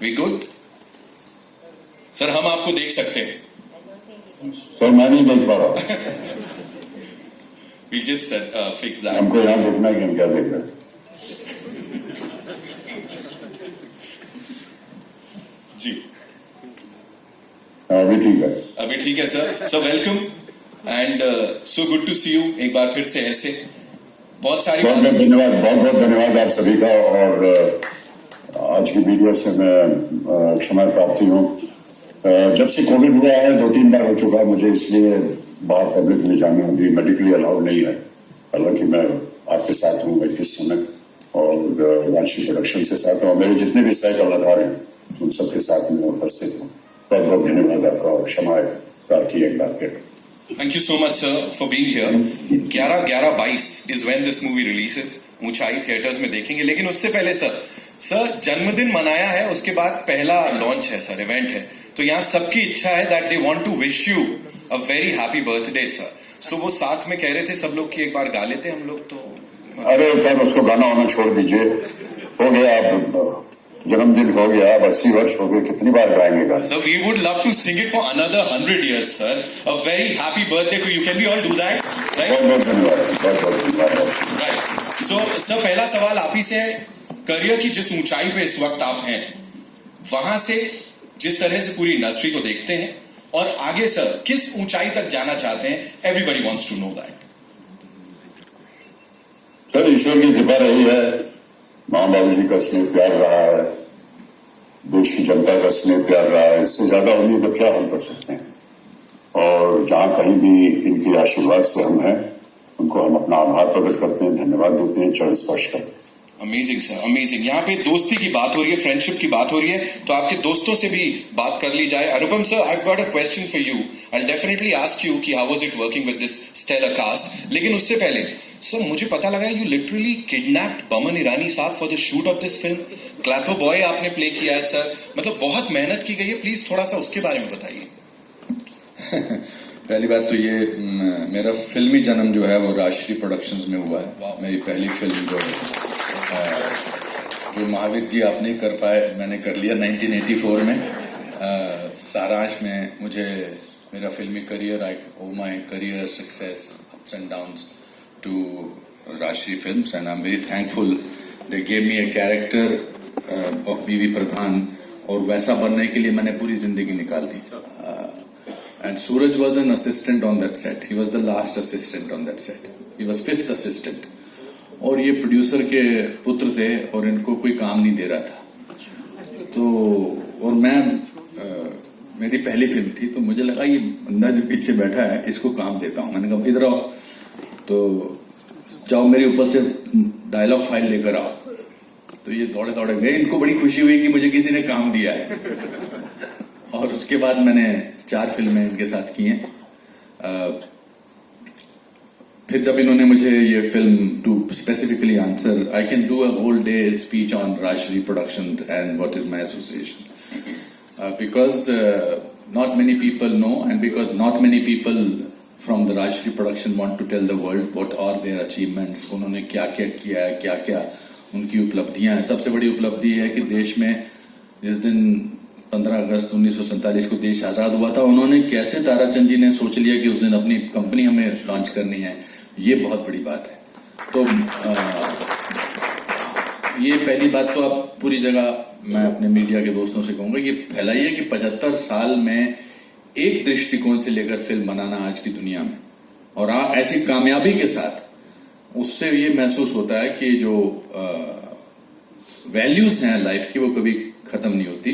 We good sir, हम आपको देख सकते हैं. सर मैं नहीं देख पा रहा. We just fix that. हमको यहाँ देखना है कि हम क्या देख रहे हैं. जी अभी ठीक है. अभी ठीक है sir. So welcome and so good to see you एक बार फिर से ऐसे. बहुत सारी बहुत बहुत धन्यवाद, बहुत बहुत धन्यवाद आप सभी का. और आज की वीडियो से मैं क्षमा प्रार्थी हूँ. जब से कोविड हुआ है 2-3 बार हो चुका है मुझे, इसलिए बाहर पब्लिक में जाना अभी मेडिकली अलाउड नहीं है. हालांकि मैं आपके साथ हूँ इस समय और रांची प्रोडक्शन के साथ हूँ. मेरे जितने भी सह कलाकार हैं उन सबके साथ में उपस्थित हूँ. बहुत बहुत धन्यवाद आपका और क्षमा प्रार्थी एक बार फिर. Thank you so much, sir, for being here. 11/11/22 is when this movie releases. ऊंचाई थिएटर्स में देखेंगे. लेकिन उससे पहले सर जन्मदिन मनाया है, उसके बाद पहला लॉन्च है सर, इवेंट है. तो यहाँ सबकी इच्छा है that they want to wish you a very happy birthday sir. So वो साथ में कह रहे थे सब लोग कि एक बार गा लेते हम लोग. तो अरे सर उसको गाना होना छोड़ दीजिए. हो गया, अब जन्मदिन हो गया, अब 80 वर्ष हो गए, कितनी बार गाएंगे गाना. Sir we would love to sing it for another 100 years sir. A very happy birthday to you. Can we all do that? बहुत बहुत धन्यवाद, बहुत बहुत धन्यवाद. राइट. सो सर पहला सवाल आप ही से है. करियर की जिस ऊंचाई पे इस वक्त आप हैं, वहां से जिस तरह से पूरी इंडस्ट्री को देखते हैं और आगे सर किस ऊंचाई तक जाना चाहते हैं, everybody wants to know that. Sir ईश्वर की कृपा रही है, माँ बाबू जी का स्नेह प्यार रहा है, देश की जनता का स्नेह प्यार रहा है. इससे ज्यादा उम्मीद अब क्या हम कर सकते हैं. और जहां कहीं भी इनके आशीर्वाद से हम हैं, उनको हम अपना आभार प्रकट करते हैं, धन्यवाद देते हैं, चरण स्पर्श करते हैं. Amazing sir, amazing. यहाँ पे दोस्ती की बात हो रही है, फ्रेंडशिप की बात हो रही है, तो आपके दोस्तों से भी बात कर ली जाए. Anupam sir, I have got a question for you. I will definitely ask you कि how was it working with this stellar cast. लेकिन उससे पहले सर मुझे पता लगा you literally kidnapped Boman Irani साहब for the shoot of this film. Clapper boy आपने play किया है सर. मतलब बहुत मेहनत की गई है. प्लीज थोड़ा सा उसके बारे में बताइए. पहली बात तो ये मेरा फिल्मी जन्म जो है वो राजश्री प्रोडक्शंस में हुआ है. मेरी पहली फिल्म जो महावीर जी आप नहीं कर पाए, मैंने कर लिया 1984 में. सारांश में मुझे मेरा फिल्मी career, I owe my career success, ups and downs to Rajshri Films and I am very thankful. They gave me a character of बीवी प्रधान और वैसा बनने के लिए मैंने पूरी जिंदगी निकाल दी. And Suraj was an assistant on that set. He was the last assistant on that set. He was 5th assistant. और ये प्रोड्यूसर के पुत्र थे और इनको कोई काम नहीं दे रहा था. तो और मैं मेरी पहली फिल्म थी, तो मुझे लगा ये बंदा जो पीछे बैठा है इसको काम देता हूँ. मैंने कहा इधर आओ, तो जाओ मेरे ऊपर से डायलॉग फाइल लेकर आओ. तो ये दौड़े दौड़े गए. इनको बड़ी खुशी हुई कि मुझे किसी ने काम दिया है. और उसके बाद मैंने 4 फिल्में इनके साथ की हैं. फिर जब इन्होंने मुझे ये film to specifically answer, I can do a whole day speech on Rajshri productions and what is my association, because not many people know and because not many people from the Rajshri production want to tell the world what are their achievements. उन्होंने क्या क्या किया है, क्या क्या उनकी उपलब्धियां हैं. सबसे बड़ी उपलब्धि है कि देश में जिस दिन 15 अगस्त 1947 को देश आजाद हुआ था, उन्होंने कैसे ताराचंद जी ने सोच लिया कि उस दिन अपनी कंपनी हमें लॉन्च करनी है. ये बहुत बड़ी बात है. तो ये पहली बात तो आप पूरी जगह, मैं अपने मीडिया के दोस्तों से कहूंगा, ये फैलाइए कि 75 साल में एक दृष्टिकोण से लेकर फिल्म बनाना आज की दुनिया में, और ऐसी कामयाबी के साथ, उससे ये महसूस होता है कि जो वैल्यूज हैं लाइफ की वो कभी खत्म नहीं होती.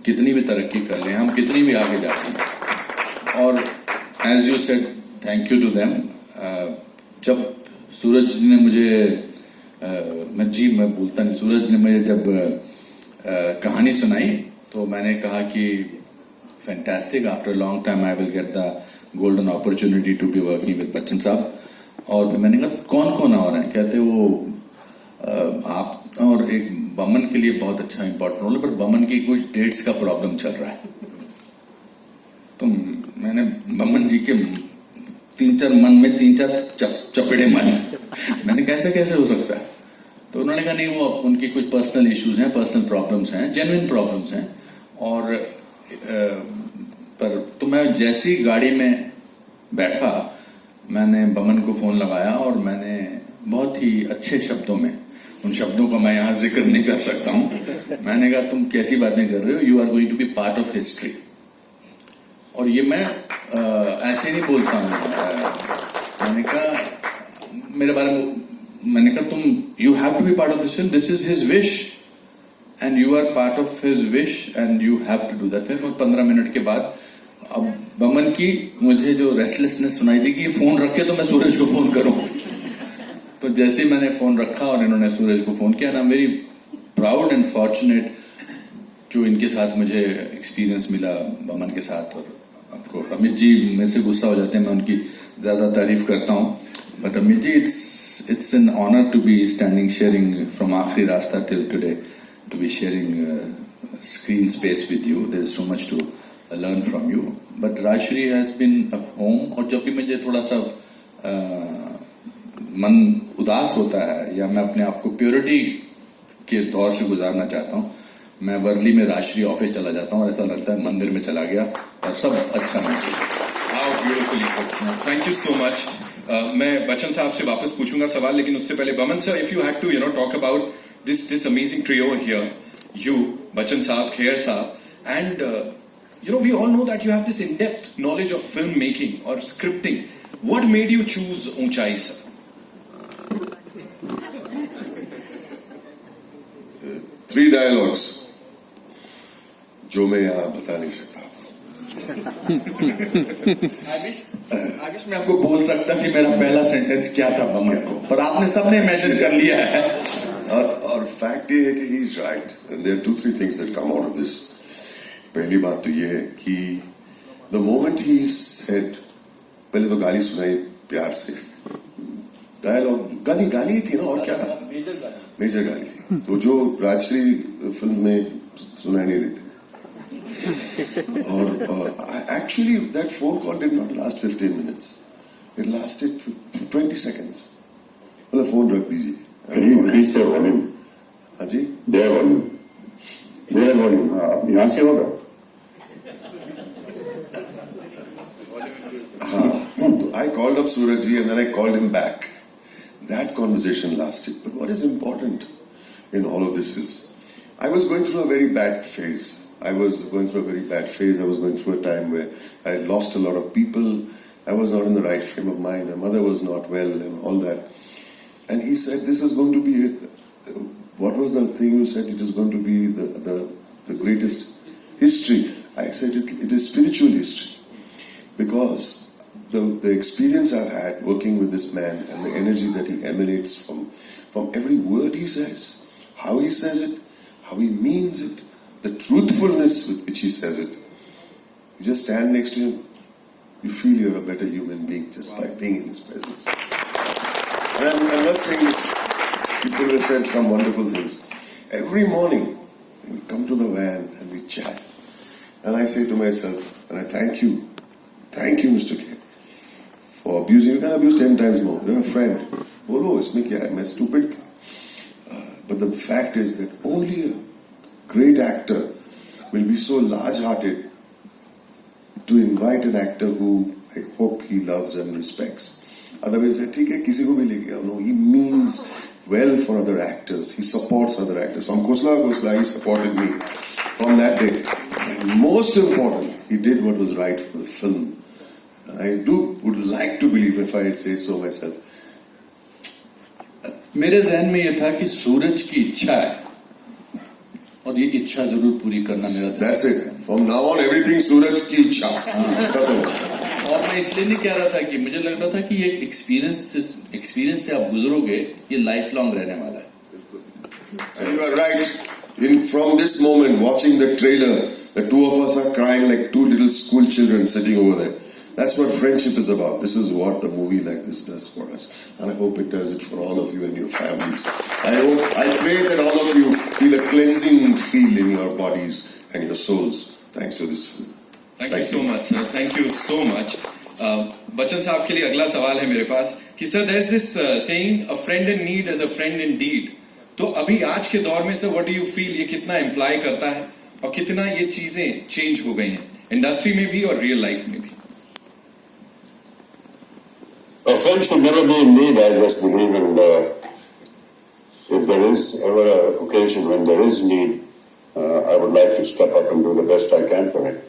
कितनी भी तरक्की कर लें हम, कितनी भी आगे जाते हैं. और as you said, thank you to them. जब सूरज ने मुझे मैं भूलता नहीं, सूरज ने मुझे जब कहानी सुनाई तो मैंने कहा कि fantastic, after long time I will get the golden opportunity to be working with Bachchan साहब. और मैंने कहा कौन कौन आ रहे हैं. कहते वो आप और एक बमन के लिए बहुत अच्छा इंपॉर्टेंट रोल है, पर बमन की कुछ डेट्स का प्रॉब्लम चल रहा है. तो मैंने बमन जी के 3-4 मन में 3-4 चपेड़े मारे. मैंने कैसे कैसे हो सकता है. तो उन्होंने कहा नहीं, वो उनकी कुछ पर्सनल इश्यूज हैं, पर्सनल प्रॉब्लम्स हैं, जेन्युइन प्रॉब्लम्स हैं। और पर तो मैं जैसी गाड़ी में बैठा, मैंने बमन को फोन लगाया और मैंने बहुत ही अच्छे शब्दों में, उन शब्दों का मैं यहाँ जिक्र नहीं कर सकता हूँ, मैंने कहा तुम कैसी बातें कर रहे हो, you are going to be part of history. और ये मैं ऐसे नहीं बोलता हूँ। मैंने कहा मेरे बारे में, मैंने कहा तुम, you have to be part of this film, this is his wish and you are part of his wish and you have to do that film. 15 minute के बाद अब बमन की मुझे जो रेस्टलेसनेस सुनाई दी कि फोन रखे तो मैं सूरज को फोन करूं। तो जैसे ही मैंने फोन रखा और इन्होंने सूरज को फोन किया, ना वेरी प्राउड एंड फॉर्चुनेट जो इनके साथ मुझे एक्सपीरियंस मिला बमन के साथ। और आपको अमित जी मेरे से गुस्सा हो जाते हैं, मैं उनकी ज्यादा तारीफ करता हूं, but Amit ji it's an honour to be standing sharing from Aakhri Raasta till today, to be sharing screen space with you. There is so much to learn from you, but Rajshri has been a home। और जब भी मुझे थोड़ा सा मन उदास होता है या मैं अपने आप को प्योरिटी के दौर से गुजारना चाहता हूँ, मैं वर्ली में राजश्री ऑफिस चला जाता हूँ और ऐसा लगता है मंदिर में चला गया और सब अच्छा महसूस होता है। How beautifully put, sir. Thank you so much. मैं बच्चन साहब से वापस पूछूंगा सवाल, लेकिन उससे पहले Boman sir, if you had to talk about this amazing trio here, you, Bachchan साहब, खेर साहब, and we all know that you have this in-depth knowledge of filmmaking or scripting. What made you choose Unchai, sir? 3 dialogues जो मैं यहाँ बता नहीं सकता। आगे मैं आपको बोल सकता कि मेरा पहला सेंटेंस क्या था बमन को, पर आपने सबने इमेजिन कर लिया है। और फैक्ट ये है कि he is right, and there are 2-3 things that come out of this. पहली बात तो ये है कि द मोमेंट ही सेड, पहले तो गाली सुनाई प्यार से, डायलॉग गाली थी ना, और क्या मेजर गाली थी, तो जो राजश्री फिल्म में सुनाई नहीं देते। और actually that phone call did not last 15 minutes, it lasted 20 seconds. मतलब फोन रख दीजिए। हाँ जी, यहाँ से होगा। I called up Surajji and then I called him back. That conversation lasted. But what is important in all of this is, I was going through a very bad phase. I was going through a time where I had lost a lot of people. I was not in the right frame of mind. My mother was not well and all that. And he said, this is going to be it. What was the thing you said? It is going to be the greatest history. I said it is spiritual history. Because the experience I've had working with this man and the energy that he emanates from every word he says, how he says it, how he means it, the truthfulness with which he says it. You just stand next to him, you feel you're a better human being just by being in his presence. And I'm not saying this. People have said some wonderful things. Every morning, we come to the van and we chat. And I say to myself, and I thank you, Mr. K, for abusing. You can abuse 10 times more. You're a friend. बोलो इसमें क्या है, मैं stupid था. But the fact is that only a great actor will be so large-hearted to invite an actor who I hope he loves and respects. Otherwise, ठीक है, किसी को भी ले गया. No, he means well for other actors. He supports other actors. From Khosla, he supported me from that day. And most important, he did what was right for the film. I would like to believe, if I'd say so myself. मेरे जहन में ये था कि सूरज की इच्छा है और ये इच्छा जरूर पूरी करना मेरा था। That's it. From now on, everything सूरज की इच्छा। खत्म। और मैं इसलिए नहीं कह रहा था कि मुझे लग रहा था कि ये एक्सपीरियंस से आप गुजरोगे, ये लाइफ लॉन्ग रहने वाला है। And you are right. From this moment, watching the trailer, the two of us are crying like two little school children sitting over there. That's what friendship is about. This is what a movie like this does for us. And I hope it does it for all of you and your families. I pray that all of you feel a cleansing feel in your bodies and your souls thanks to this film. Thank you so much, sir. Thank you so much. Bachchan साहब के लिए अगला सवाल है मेरे पास कि sir, there's this saying, a friend in need is a friend indeed. तो अभी आज के दौर में से व्हाट डू यू फील, ये कितना इम्प्लाई करता है और कितना ये चीजें चेंज हो गई हैं इंडस्ट्री में भी और रियल लाइफ में भी? A friend should never be in need. I just believe in if there is ever an occasion when there is need, I would like to step up and do the best I can for it.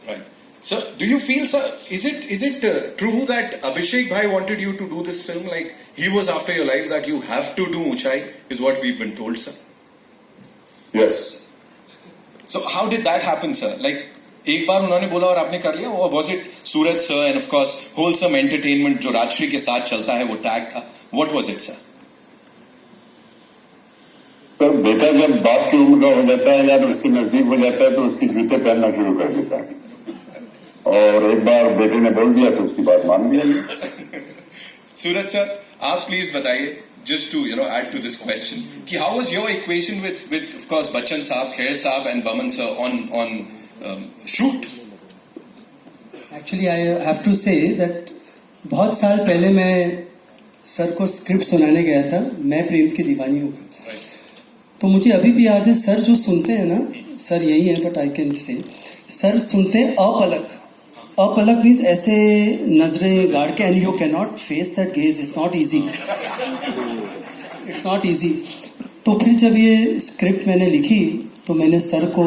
Right. So, do you feel, sir, is it true that Abhishek Bhai wanted you to do this film? Like, he was after your life that you have to do Uchai, is what we've been told, sir. Yes. So, how did that happen, sir? Like, एक बार उन्होंने बोला और आपने कर लिया, और was it Suraj sir and of course wholesome entertainment जो राजश्री के साथ चलता है वो टैग था? What was it, sir? तो बेटा जब बाप की उम्र का हो जाता है या तो उसके नजदीक हो जाता है तो उसकी जूते पहनना शुरू कर देता है, और एक बार बेटे ने बोल दिया तो उसकी बात मान लिया। सूरज सर, आप प्लीज बताइए, just to add to this question, कि how was your equation with of course Bachchan साहब, खेर साहब and Baman sir on shoot? Actually, I have to say that बहुत साल पहले मैं सर को स्क्रिप्ट सुनाने गया था, मैं प्रेम की दीवानी हूँ। तो मुझे अभी भी याद है, सर जो सुनते हैं ना, सर यही है but I can say, sir सुनते हैं अपलक। अपलक मीन्स ऐसे नजरें गाड़ के, and you can not face that gauge, it's not easy, it's not easy. तो फिर जब ये स्क्रिप्ट मैंने लिखी तो मैंने सर को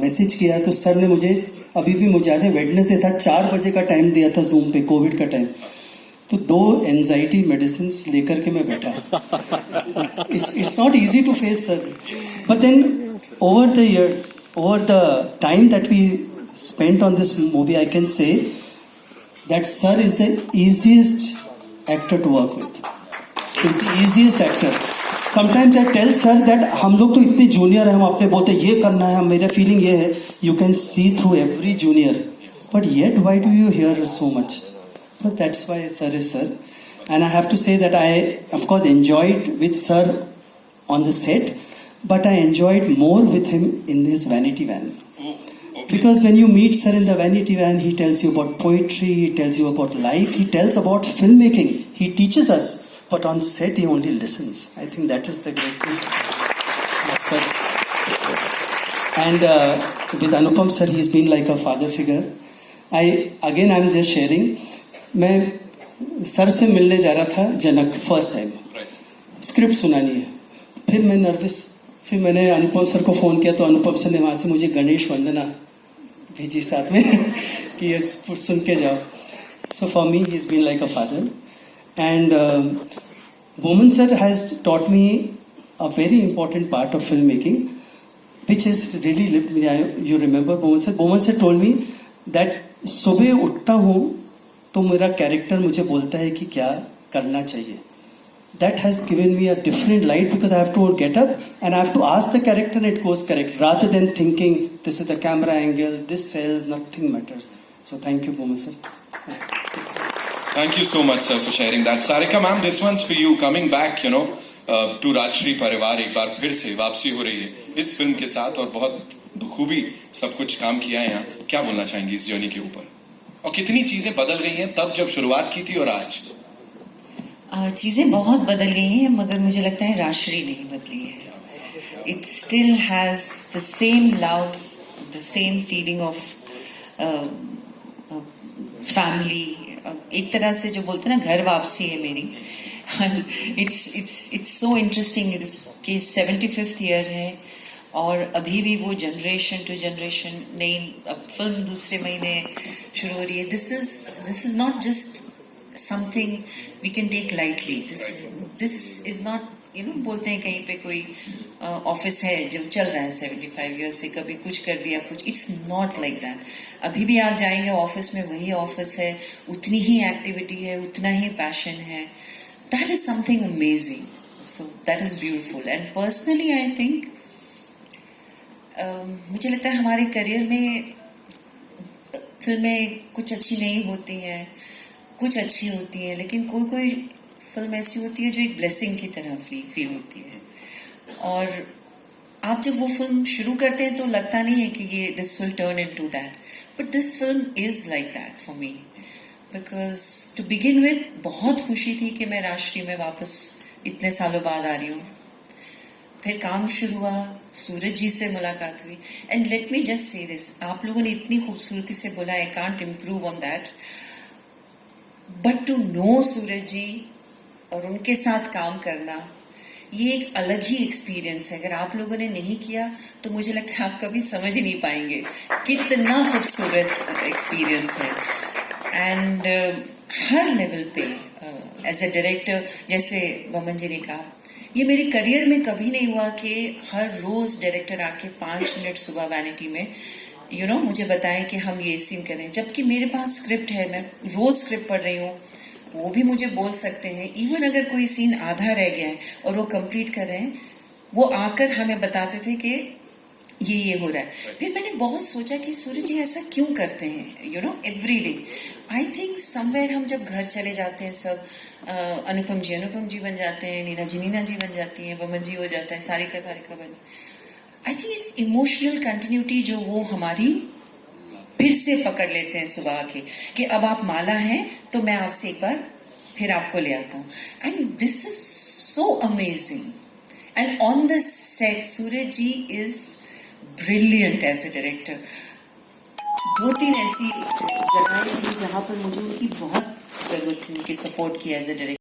मैसेज किया, तो सर ने मुझे, अभी भी मुझे याद है, वेडनेसडे था, 4 बजे का टाइम दिया था जूम पे, कोविड का टाइम। तो 2 एंजाइटी मेडिसिन लेकर के मैं बैठा। It's not easy to face sir, but then over the years, over the time that we spent on this movie, I can say that sir is the easiest actor to work with. He's the easiest actor. Sometimes I tell sir that हम लोग तो इतने junior हैं, हम अपने बोलते ये करना है, मेरा फीलिंग ये है, you can see through every junior, but yet why do you hear so much? But that's why sir is sir. And I have to say that I of course enjoyed with sir on the set, but I enjoyed more with him in his vanity van. Because when you meet sir in the vanity van, he tells you about poetry, he tells you about life, he tells about filmmaking, he teaches us, but on set he only listens. I think that is the greatness of sir. And with Anupam sir, he's been like a father figure. I'm just sharing. मैं sir से मिलने जा रहा था जनक, first time script सुनानी है, फिर मैं नर्वस, फिर मैंने अनुपम सर को फ़ोन किया, तो अनुपम सर ने वहाँ से मुझे गणेश वंदना भेजी साथ में कि ये सुन के जाओ। So for me he is been like a father, and Boman sir has taught me a very important part of film making which is really lift me. You remember Boman sir told me that सुबह उठता हूँ तो मेरा character मुझे बोलता है कि क्या करना चाहिए। That has given me a different light, because I have to get up and I have to ask the character and it goes correct, rather than thinking this is the camera angle, this sells, nothing matters. So thank you, Boman sir. Thank you so much, sir, for sharing that. Sarika ma'am, this one's for you. Coming back, to Rajshri परिवार, एक बार फिर से वापसी हो रही है इस फिल्म के साथ, और बहुत बखूबी सब कुछ काम किया है यहाँ। क्या बोलना चाहेंगी इस जर्नी के ऊपर, और कितनी चीजें बदल गई हैं तब जब शुरुआत की थी और आज? चीज़ें बहुत बदल गई हैं, मगर मुझे लगता है राजश्री नहीं बदली है। It still has the same love, the same feeling of family. एक तरह से जो बोलते हैं ना, घर वापसी है मेरी। इट्स सो इंटरेस्टिंग कि 75th ईयर है और अभी भी वो जनरेशन टू जनरेशन नई, अब फिल्म दूसरे महीने शुरू हो रही है। This is not just something we can take lightly. This is not, बोलते हैं कहीं पे कोई ऑफिस है जो चल रहा है 75 years से, कभी कुछ कर दिया कुछ, इट्स नॉट लाइक दैट। अभी भी आप जाएंगे ऑफिस में, वही ऑफिस है, उतनी ही एक्टिविटी है, उतना ही पैशन है। That is something amazing, so that is beautiful. And personally I think, मुझे लगता है हमारे करियर में फिल्में कुछ अच्छी नहीं होती हैं, कुछ अच्छी होती है, लेकिन कोई फिल्म ऐसी होती है जो एक ब्लेसिंग की तरह फील होती है। और आप जब वो फिल्म शुरू करते हैं तो लगता नहीं है कि ये this will turn into that, but this film is like that for me, because to begin with बहुत खुशी थी कि मैं राजश्री में वापस इतने सालों बाद आ रही हूँ। फिर काम शुरू हुआ, सूरज जी से मुलाकात हुई. And let me just say this, आप लोगों ने इतनी खूबसूरती से बोला, I can't improve on that, but to know Suraj ji और उनके साथ काम करना, ये एक अलग ही एक्सपीरियंस है. अगर आप लोगों ने नहीं किया तो मुझे लगता है आप कभी समझ ही नहीं पाएंगे कितना खूबसूरत एक्सपीरियंस है. एंड हर लेवल पे एज ए डायरेक्टर, जैसे बमन जी ने कहा, ये मेरे करियर में कभी नहीं हुआ कि हर रोज डायरेक्टर आके 5 मिनट सुबह वैनिटी में मुझे बताएं कि हम ये सीन करें, जबकि मेरे पास स्क्रिप्ट है, मैं रोज स्क्रिप्ट पढ़ रही हूँ, वो भी मुझे बोल सकते हैं. इवन अगर कोई सीन आधा रह गया है और वो कंप्लीट कर रहे हैं, वो आकर हमें बताते थे कि ये हो रहा है. फिर मैंने बहुत सोचा कि सूरज जी ऐसा क्यों करते हैं every day. I think somewhere हम जब घर चले जाते हैं सब, अनुपम जी बन जाते हैं, नीना जी बन जाती हैं, बमन जी हो जाता है, सारिका बन. I think it's emotional continuity जो वो हमारी फिर से पकड़ लेते हैं सुबह के, कि अब आप माला हैं तो मैं आपसे एक बार फिर आपको ले आता हूँ. And this is so amazing. And on the set Suraj ji is brilliant as a director. 2-3 ऐसी जगहें थी जहाँ पर मुझे उनकी बहुत जरूरत थी, उनकी सपोर्ट की एज ए डायरेक्टर.